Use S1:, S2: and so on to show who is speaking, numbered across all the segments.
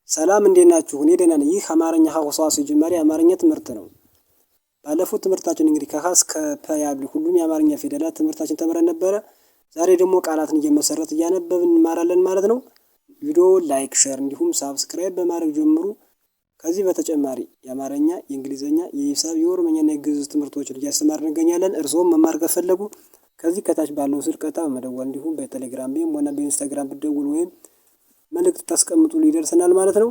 S1: ሰላም እንዴት ናችሁ? እኔ ደህና ነኝ። ይህ አማርኛ ሀሁ ሰዋስው ጅማሬ የአማርኛ ትምህርት ነው። ባለፉት ትምህርታችን እንግዲህ ከሀ እስከ ፐ ያሉ ሁሉም የአማርኛ ፊደላት ትምህርታችን ተምረን ነበረ። ዛሬ ደግሞ ቃላትን እየመሰረት እያነበብን እንማራለን ማለት ነው። ቪዲዮ ላይክ፣ ሼር እንዲሁም ሳብስክራይብ በማድረግ ጀምሩ። ከዚህ በተጨማሪ የአማርኛ፣ የእንግሊዝኛ፣ የሂሳብ፣ የኦሮምኛና የግዕዝ ትምህርቶችን እያስተማርን እንገኛለን። እርስዎም መማር ከፈለጉ ከዚህ ከታች ባለው ስልክ ቀጥታ በመደወል እንዲሁም በቴሌግራም ሆነ በኢንስታግራም ብትደውሉ ወይም መልእክት ታስቀምጡ ይደርሰናል ማለት ነው።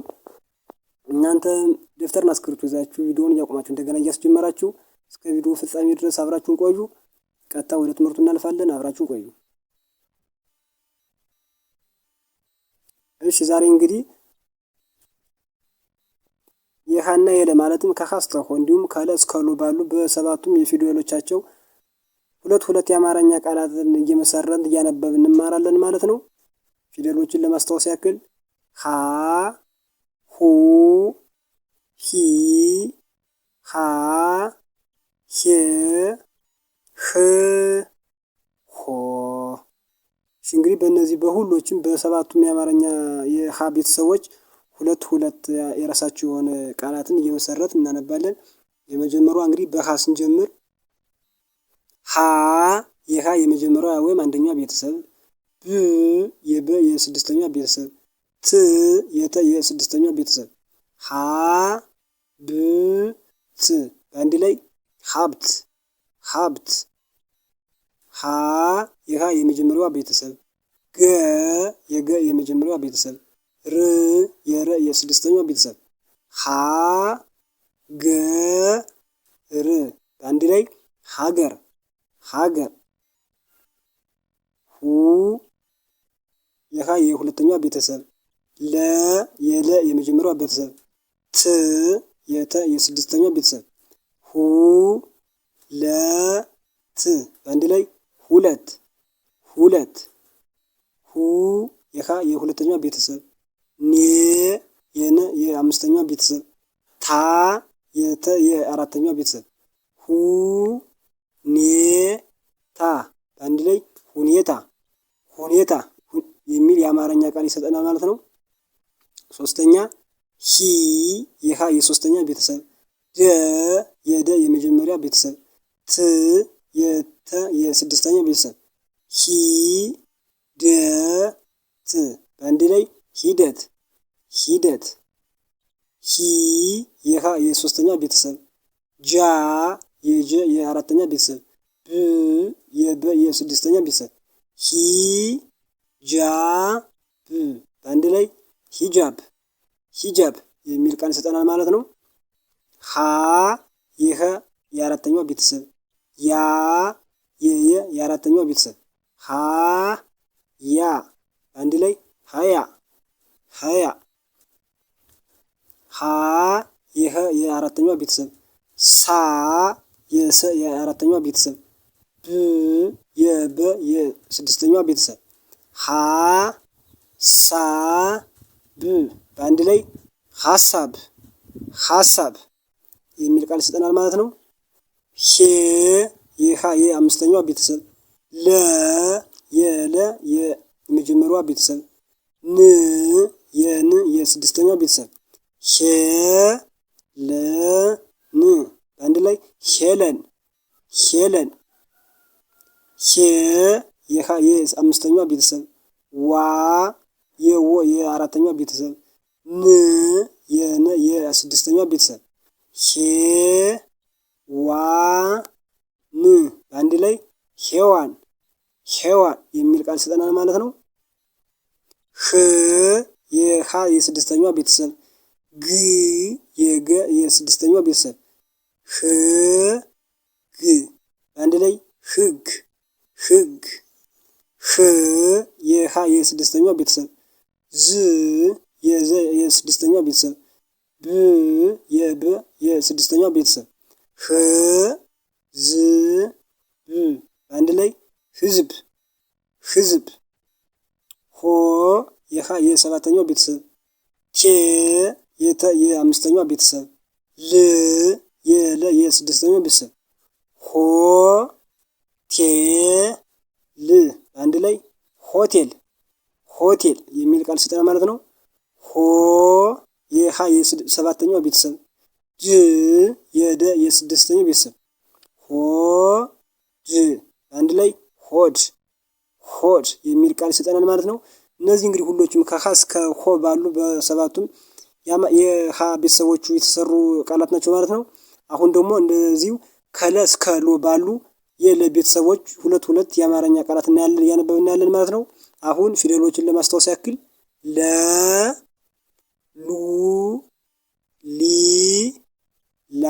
S1: እናንተ ደፍተርና እስክሪብቶ ይዛችሁ ቪዲዮውን እያቆማችሁ እንደገና እያስጀመራችሁ እስከ ቪዲዮ ፍጻሜ ድረስ አብራችሁን ቆዩ። ቀጥታ ወደ ትምህርቱ እናልፋለን። አብራችሁን ቆዩ። እሺ ዛሬ እንግዲህ የሀና የለ ማለትም ከሀ እስከ ሆ እንዲሁም ከለ እስከ ሉ ባሉ በሰባቱም የፊደሎቻቸው ሁለት የአማርኛ ቃላትን እየመሰረትን እያነበብን እንማራለን ማለት ነው። ፊደሎችን ለማስታወስ ያክል ሀ፣ ሁ፣ ሂ፣ ሃ፣ ሄ፣ ህ፣ ሆ። እሺ እንግዲህ በእነዚህ በሁሎችም በሰባቱም የአማርኛ የሀ ቤተሰቦች ሁለት የራሳቸው የሆነ ቃላትን እየመሰረት እናነባለን። የመጀመሪያዋ እንግዲህ በሀ ስንጀምር ሀ የሀ የመጀመሪያዋ ወይም አንደኛ ቤተሰብ፣ ብ የበ የስድስተኛ ቤተሰብ፣ ት የተ የስድስተኛ ቤተሰብ፣ ሀ ብ ት በአንድ ላይ ሀብት ሀብት። ሀ የሀ የመጀመሪያዋ ቤተሰብ፣ ገ የገ የመጀመሪያዋ ቤተሰብ፣ ር የረ የስድስተኛዋ ቤተሰብ፣ ሀ ገ ር በአንድ ላይ ሀገር ሀገር። ሁ የሀ የሁለተኛዋ ቤተሰብ፣ ለ የለ የመጀመሪያዋ ቤተሰብ፣ ት የተ የስድስተኛዋ ቤተሰብ፣ ሁ ለ ት በአንድ ላይ ሁለት ሁለት። ሁ የሀ የሁለተኛዋ ቤተሰብ፣ ኔ የነ የአምስተኛዋ ቤተሰብ፣ ታ የተ የአራተኛዋ ቤተሰብ፣ ሁ ኔ ታ በአንድ ላይ ሁኔታ ሁኔታ የሚል የአማርኛ ቃል ይሰጠናል ማለት ነው። ሶስተኛ ሂ የሀ የሶስተኛ ቤተሰብ፣ ደ የደ የመጀመሪያ ቤተሰብ፣ ት የተ የስድስተኛ ቤተሰብ፣ ሂ ደ ት በአንድ ላይ ሂደት ሂደት። ሂ የሀ የሶስተኛ ቤተሰብ፣ ጃ የጀ የአራተኛ ቤተሰብ፣ ብ የበ የስድስተኛ ቤተሰብ፣ ሂ ጃ ብ በአንድ ላይ ሂጃብ ሂጃብ የሚል ቃል ይሰጠናል ማለት ነው። ሀ የሀ የአራተኛዋ ቤተሰብ፣ ያ የየ የአራተኛዋ ቤተሰብ፣ ሀ ያ በአንድ ላይ ሀያ ሀያ። ሀ የሀ የአራተኛዋ ቤተሰብ፣ ሳ የሰ የአራተኛዋ ቤተሰብ፣ ብ የበ የስድስተኛዋ ቤተሰብ፣ ሀ ሳ ብ በአንድ ላይ ሀሳብ ሀሳብ የሚል ቃል ይሰጠናል ማለት ነው። ሄ የሀ የአምስተኛዋ ቤተሰብ፣ ለ የለ የመጀመሪያዋ ቤተሰብ፣ ን የን የስድስተኛዋ ቤተሰብ፣ ሄ ለ ን በአንድ ላይ ሄለን ሄለን። ሄ የሀ የአምስተኛዋ ቤተሰብ፣ ዋ የወ የአራተኛዋ ቤተሰብ፣ ን የነ የስድስተኛዋ ቤተሰብ፣ ሄ ዋ ን በአንድ ላይ ሄዋን ሄዋን የሚል ቃል ይሰጠናል ማለት ነው። ህ የሀ የስድስተኛዋ ቤተሰብ፣ ግ የገ የስድስተኛዋ ቤተሰብ፣ ህ ግ በአንድ ላይ ህግ ህግ። ህ የሀ የስድስተኛዋ ቤተሰብ፣ ዝ የዘ የስድስተኛዋ ቤተሰብ፣ ብ የበ የስድስተኛዋ ቤተሰብ፣ ህ ዝ ብ በአንድ ላይ ህዝብ ህዝብ። ሆ የሀ የሰባተኛዋ ቤተሰብ፣ ቴ የተ የአምስተኛዋ ቤተሰብ፣ ል የለ የስድስተኛዋ ቤተሰብ፣ ሆ ቴ ል አንድ ላይ ሆቴል ሆቴል የሚል ቃል ይሰጠናል ማለት ነው። ሆ የሀ የሰባተኛው ቤተሰብ፣ ጅ የደ የስድስተኛው ቤተሰብ፣ ሆ ጅ አንድ ላይ ሆድ ሆድ የሚል ቃል ይሰጠናል ማለት ነው። እነዚህ እንግዲህ ሁሎችም ከሀ እስከ ሆ ባሉ በሰባቱም የሀ ቤተሰቦቹ የተሰሩ ቃላት ናቸው ማለት ነው። አሁን ደግሞ እንደዚሁ ከለ እስከ ሎ ባሉ የለ ቤተሰቦች ሁለት ሁለት የአማርኛ ቃላት እናያለን እያነበብን እናያለን ማለት ነው። አሁን ፊደሎችን ለማስታወስ ያክል ለ ሉ ሊ ላ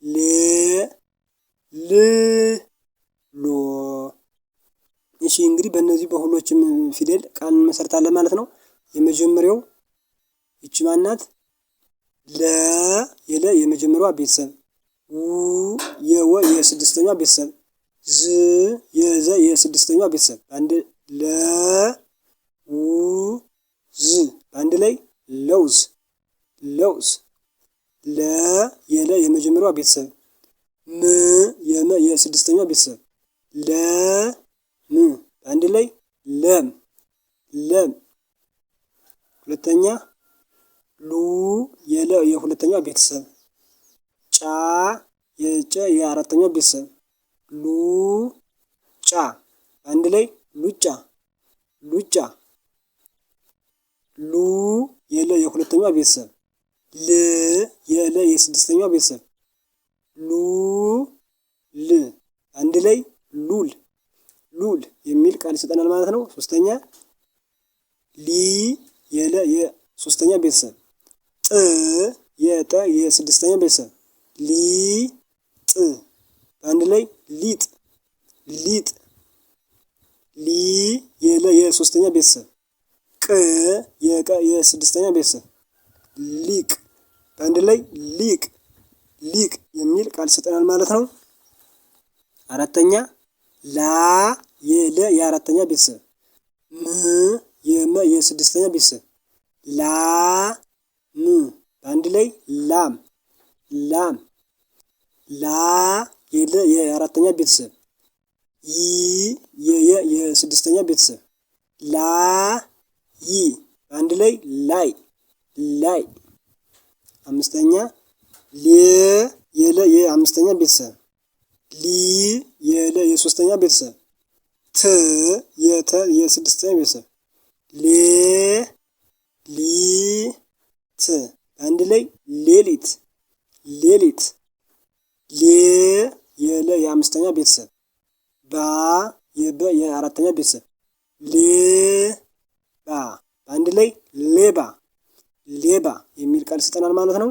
S1: ሌ ል ሎ። እሺ እንግዲህ በእነዚህ በሁሎችም ፊደል ቃል እንመሰርታለን ማለት ነው። የመጀመሪያው ይቺ ማናት? ለ የለ የመጀመሪያዋ ቤተሰብ፣ ው የወ የስድስተኛዋ ቤተሰብ፣ ዝ የዘ የስድስተኛዋ ቤተሰብ አንድ ለ ው ዝ አንድ ላይ ለውዝ ለውዝ። ለ የለ የመጀመሪያዋ ቤተሰብ፣ ም የመ የስድስተኛዋ ቤተሰብ፣ ለ ም አንድ ላይ ለም ለም። ሁለተኛ ሉ የለ የሁለተኛዋ ቤተሰብ፣ ጫ የጨ የአራተኛው ቤተሰብ፣ ሉ ጫ አንድ ላይ ሉጫ ሉጫ። ሉ የለ የሁለተኛዋ ቤተሰብ፣ ል የለ የስድስተኛዋ ቤተሰብ፣ ሉ ል አንድ ላይ ሉል ሉል የሚል ቃል ይሰጠናል ማለት ነው። ሶስተኛ ሊ የለ የሶስተኛ ቤተሰብ፣ ጥ የጠ የስድስተኛ ቤተሰብ፣ ሊ ጥ አንድ ላይ ሊጥ ሊጥ። ሊ የለ የሶስተኛ ቤተሰብ፣ ቅ የቀ የስድስተኛ ቤተሰብ፣ ሊቅ በአንድ ላይ ሊቅ ሊቅ የሚል ቃል ይሰጠናል ማለት ነው። አራተኛ ላ የለ የአራተኛ ቤተሰብ፣ ም የመ የስድስተኛ ቤተሰብ፣ ላ ም በአንድ ላይ ላም ላም። ላ የለ የአራተኛ ቤተሰብ፣ ይ የየ የስድስተኛ ቤተሰብ፣ ላ ይ በአንድ ላይ ላይ ላይ። አምስተኛ ሌ የለ የአምስተኛ ቤተሰብ፣ ሊ የለ የሶስተኛ ቤተሰብ፣ ት የተ የስድስተኛ ቤተሰብ፣ ሌ ሊ ት አንድ ላይ ሌሊት ሌሊት። ሌ የለ የአምስተኛ ቤተሰብ፣ ባ የበ የአራተኛ ቤተሰብ፣ ሌ ባ በአንድ ላይ ሌባ ሌባ የሚል ቃል ይሰጠናል ማለት ነው።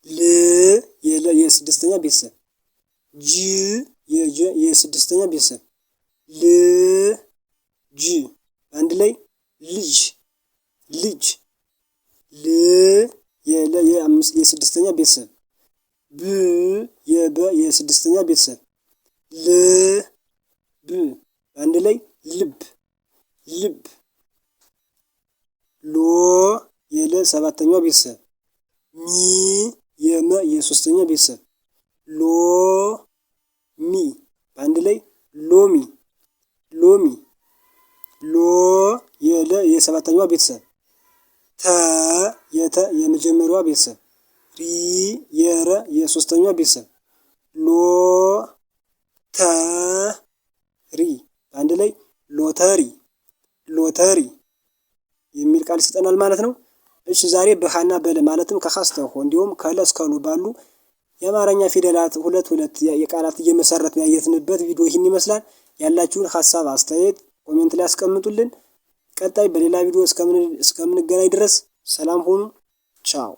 S1: ል የለ የስድስተኛ ቤተሰብ፣ ጅ የጀ የስድስተኛ ቤተሰብ፣ ል ጅ አንድ ላይ ልጅ ልጅ። ል የለ የስድስተኛ ቤተሰብ፣ ብ የበ የስድስተኛ ቤተሰብ፣ ል ብ አንድ ላይ ልብ ልብ። ሎ የለ ሰባተኛው ቤተሰብ፣ ሚ የመ የሶስተኛ ቤተሰብ፣ ሎ ሚ በአንድ ላይ ሎሚ ሎሚ። ሎ የለ የሰባተኛዋ ቤተሰብ፣ ተ የተ የመጀመሪያዋ ቤተሰብ፣ ሪ የረ የሶስተኛዋ ቤተሰብ፣ ሎ ተ ሪ በአንድ ላይ ሎተሪ ሎተሪ የሚል ቃል ይሰጠናል ማለት ነው። እሺ ዛሬ በሀና በለ ማለትም ከሀ እስከ ሆ እንዲሁም ከለ እስከ ሉ ባሉ የአማርኛ ፊደላት ሁለት ሁለት የቃላት እየመሰረትን ያየትንበት ቪዲዮ ይህን ይመስላል። ያላችሁን ሀሳብ አስተያየት ኮሜንት ላይ አስቀምጡልን። ቀጣይ በሌላ ቪዲዮ እስከምንገናኝ ድረስ ሰላም ሁኑ። ቻው